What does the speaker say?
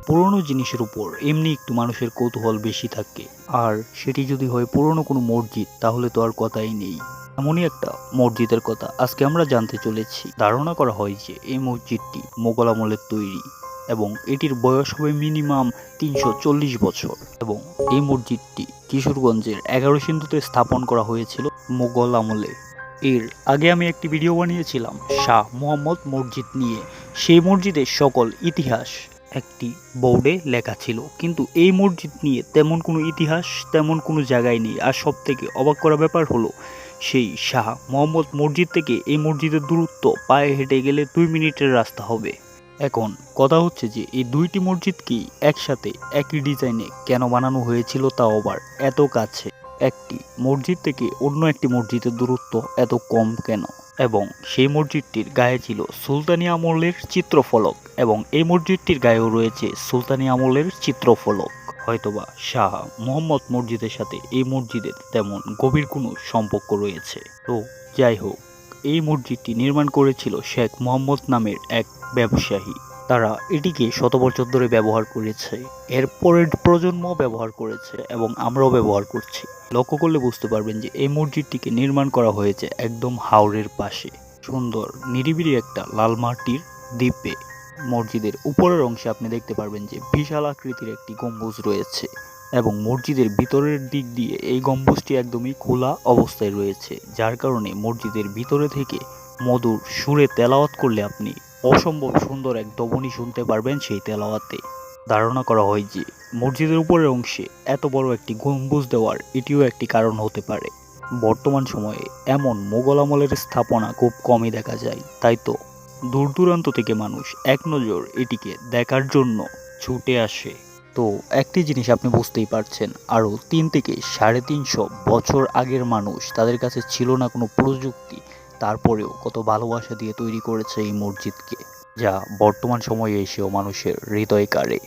পুরনো জিনিসের উপর এমনি একটু মানুষের কৌতূহল বেশি থাকে। আর সেটি যদি হয় পুরনো কোনো মসজিদ, তাহলে তো আর কথাই নেই। এমনই একটা মসজিদের কথা আজকে আমরা জানতে চলেছি। ধারণা করা হয় যে এই মসজিদটি মোগল আমলের তৈরি এবং এটির বয়স হবে মিনিমাম 340 বছর। এবং এই মসজিদটি কিশোরগঞ্জের 11 সিন্ধুতে স্থাপন করা হয়েছিল মোগল আমলে। এর আগে আমি একটি ভিডিও বানিয়েছিলাম শাহ মোহাম্মদ মসজিদ নিয়ে। সেই মসজিদের সকল ইতিহাস একটি বোর্ডে লেখা ছিল, কিন্তু এই মসজিদ নিয়ে তেমন কোনো ইতিহাস তেমন কোনো জায়গায় নেই। আর সব থেকে অবাক করা ব্যাপার হলো, সেই শাহ মোহাম্মদ মসজিদ থেকে এই মসজিদের দূরত্ব পায়ে হেঁটে গেলে 2 মিনিটের রাস্তা হবে। এখন কথা হচ্ছে যে এই দুইটি মসজিদকেই একসাথে একই ডিজাইনে কেন বানানো হয়েছিল, তাও আবার এত কাছে। একটি মসজিদ থেকে অন্য একটি মসজিদের দূরত্ব এত কম কেন? এবং সেই মসজিদটির গায়ে ছিল সুলতানি আমলের চিত্রফলক, এবং এই মসজিদটির গায়েও রয়েছে সুলতানি আমলের চিত্রফলক। হয়তোবা শাহ মোহাম্মদ মসজিদের সাথে এই মসজিদের তেমন গভীর কোনো সম্পর্ক রয়েছে। তো যাই হোক, এই মসজিদটি নির্মাণ করেছিল শেখ মোহাম্মদ নামের এক ব্যবসায়ী। তারা এটিকে শত বছর ধরে ব্যবহার করেছে, এর পরের প্রজন্ম ব্যবহার করেছে এবং আমরাও ব্যবহার করছি। লক্ষ্য করলে বুঝতে পারবেন যে এই মসজিদটিকে নির্মাণ করা হয়েছে একদম হাওরের পাশে, সুন্দর নিরিবিলি একটা লাল মাটির দ্বীপে। মসজিদের উপরের অংশে আপনি দেখতে পারবেন যে বিশাল আকৃতির একটি গম্বুজ রয়েছে, এবং মসজিদের ভিতরের দিক দিয়ে এই গম্বুজটি একদমই খোলা অবস্থায় রয়েছে, যার কারণে মসজিদের ভিতরে থেকে মধুর সুরে তেলাওয়াত করলে আপনি অসম্ভব সুন্দর এক ধ্বনি শুনতে পারবেন সেই তেলাওয়াতে। ধারণা করা হয় যে মসজিদের উপরের অংশে এত বড় একটি গম্বুজ দেওয়ার এটিও একটি কারণ হতে পারে। বর্তমান সময়ে এমন মোগল আমলের স্থাপনা খুব কমই দেখা যায়, তাই তো দূর দূরান্ত থেকে মানুষ এক নজর এটিকে দেখার জন্য ছুটে আসে। তো একটি জিনিস আপনি বুঝতেই পারছেন, আরও 3 থেকে 350 বছর আগের মানুষ, তাদের কাছে ছিল না কোনো প্রযুক্তি, তারপরেও কত ভালোবাসা দিয়ে তৈরি করেছে এই মসজিদকে, যা বর্তমান সময়ে এসেও মানুষের হৃদয় কাড়ে।